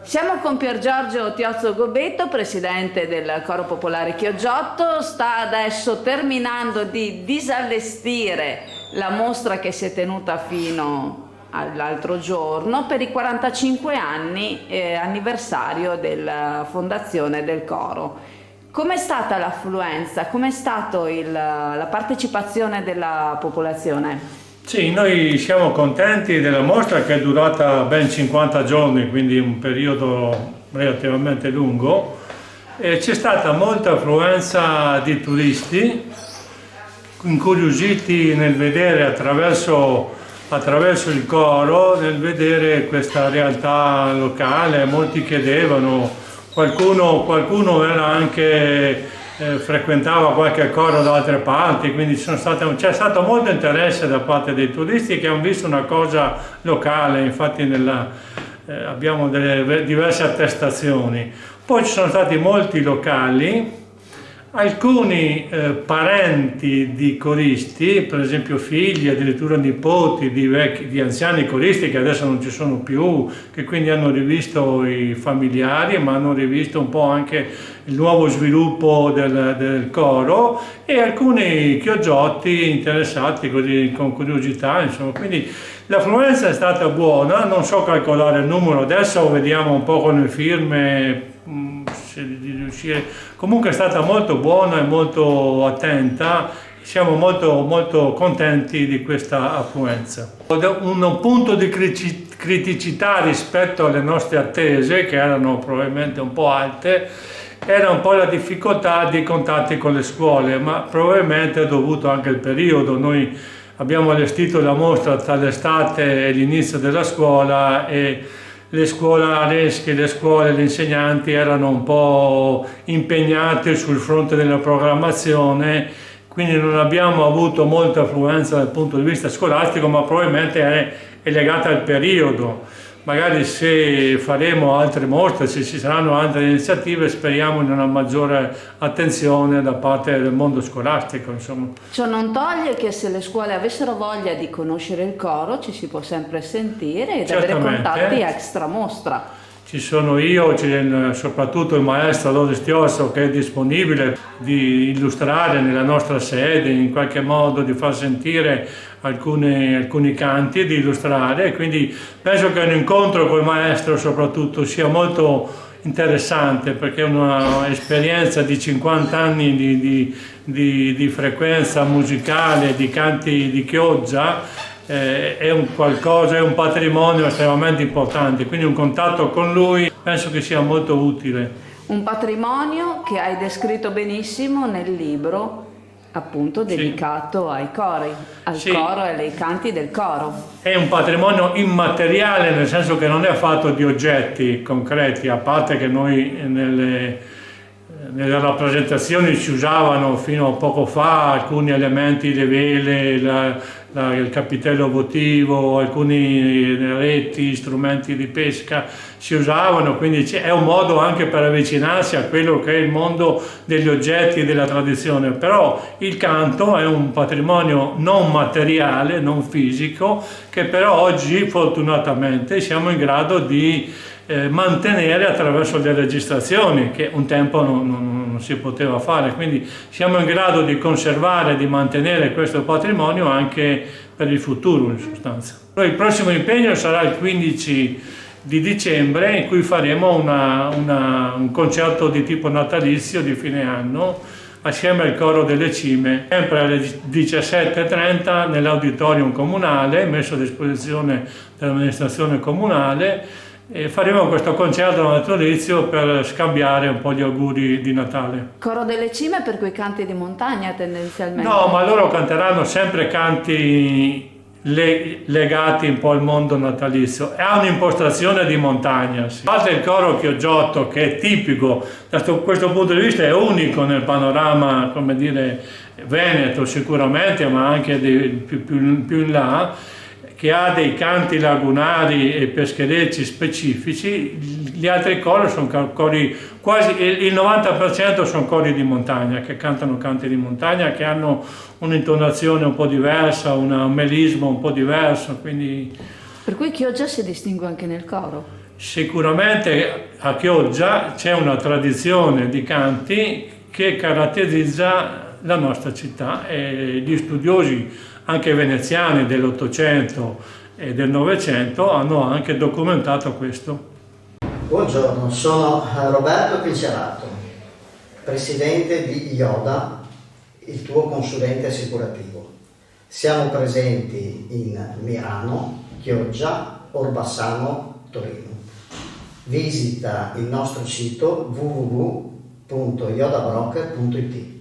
Siamo con Pier Giorgio Tiozzo Gobetto, presidente del Coro Popolare Chioggiotto. Sta adesso terminando di disallestire la mostra che si è tenuta fino all'altro giorno per i 45 anni anniversario della fondazione del Coro. Com'è stata l'affluenza? Com'è stata la partecipazione della popolazione? Sì, noi siamo contenti della mostra che è durata ben 50 giorni, quindi un periodo relativamente lungo. E c'è stata molta affluenza di turisti, incuriositi nel vedere attraverso il coro, nel vedere questa realtà locale. Molti chiedevano, qualcuno era anche... frequentava qualche coro da altre parti, quindi c'è stato molto interesse da parte dei turisti che hanno visto una cosa locale. Infatti abbiamo delle diverse attestazioni. Poi ci sono stati molti locali, alcuni parenti di coristi, per esempio figli, addirittura nipoti di anziani coristi che adesso non ci sono più, che quindi hanno rivisto i familiari, ma hanno rivisto un po' anche il nuovo sviluppo del coro, e alcuni chiogiotti interessati così con curiosità, insomma. Quindi l'affluenza è stata buona, non so calcolare il numero, adesso vediamo un po' con le firme di riuscire. Comunque è stata molto buona e molto attenta, siamo molto contenti di questa affluenza. Un punto di criticità rispetto alle nostre attese, che erano probabilmente un po' alte, era un po' la difficoltà dei contatti con le scuole, ma probabilmente è dovuto anche al periodo. Noi abbiamo allestito la mostra tra l'estate e l'inizio della scuola, e le scolaresche, gli insegnanti erano un po' impegnati sul fronte della programmazione, quindi non abbiamo avuto molta affluenza dal punto di vista scolastico, ma probabilmente è legata al periodo. Magari se faremo altre mostre, se ci saranno altre iniziative, speriamo in una maggiore attenzione da parte del mondo scolastico, insomma. Ciò non toglie che se le scuole avessero voglia di conoscere il coro ci si può sempre sentire ed avere contatti extra mostra. Ci sono io, c'è soprattutto il maestro Loris Tiosso, che è disponibile di illustrare nella nostra sede, in qualche modo di far sentire alcuni canti e di illustrare. Quindi penso che un incontro col maestro soprattutto sia molto interessante, perché è un'esperienza di 50 anni di frequenza musicale, di canti di chioggia. È un patrimonio estremamente importante, quindi un contatto con lui penso che sia molto utile. Un patrimonio che hai descritto benissimo nel libro, appunto dedicato ai cori, al coro e ai canti del coro. È un patrimonio immateriale, nel senso che non è fatto di oggetti concreti, a parte che noi nelle rappresentazioni si usavano fino a poco fa alcuni elementi, le vele, il capitello votivo, alcuni reti, strumenti di pesca si usavano, quindi è un modo anche per avvicinarsi a quello che è il mondo degli oggetti e della tradizione. Però il canto è un patrimonio non materiale, non fisico, che però oggi fortunatamente siamo in grado di mantenere attraverso le registrazioni, che un tempo non si poteva fare. Quindi siamo in grado di conservare, di mantenere questo patrimonio anche per il futuro, in sostanza. Il prossimo impegno sarà il 15 di dicembre, in cui faremo un concerto di tipo natalizio di fine anno assieme al Coro delle Cime, sempre alle 17:30 nell'auditorium comunale messo a disposizione dell'amministrazione comunale. E faremo questo concerto natalizio per scambiare un po' gli auguri di Natale. Coro delle Cime per quei canti di montagna tendenzialmente? No, ma loro canteranno sempre canti legati un po' al mondo natalizio. Ha un'impostazione di montagna. Sì. A parte il coro Chioggiotto, che è tipico, da questo punto di vista è unico nel panorama, come dire, veneto sicuramente, ma anche più in là, che ha dei canti lagunari e pescherecci specifici. Gli altri cori sono cori, quasi il 90% sono cori di montagna, che cantano canti di montagna, che hanno un'intonazione un po' diversa, un melismo un po' diverso, quindi... Per cui Chioggia si distingue anche nel coro? Sicuramente a Chioggia c'è una tradizione di canti che caratterizza la nostra città e gli studiosi anche veneziani dell'Ottocento e del Novecento hanno anche documentato questo. Buongiorno, sono Roberto Pincerato, presidente di IODA, il tuo consulente assicurativo. Siamo presenti in Mirano, Chioggia, Orbassano, Torino. Visita il nostro sito www.iodabroker.it.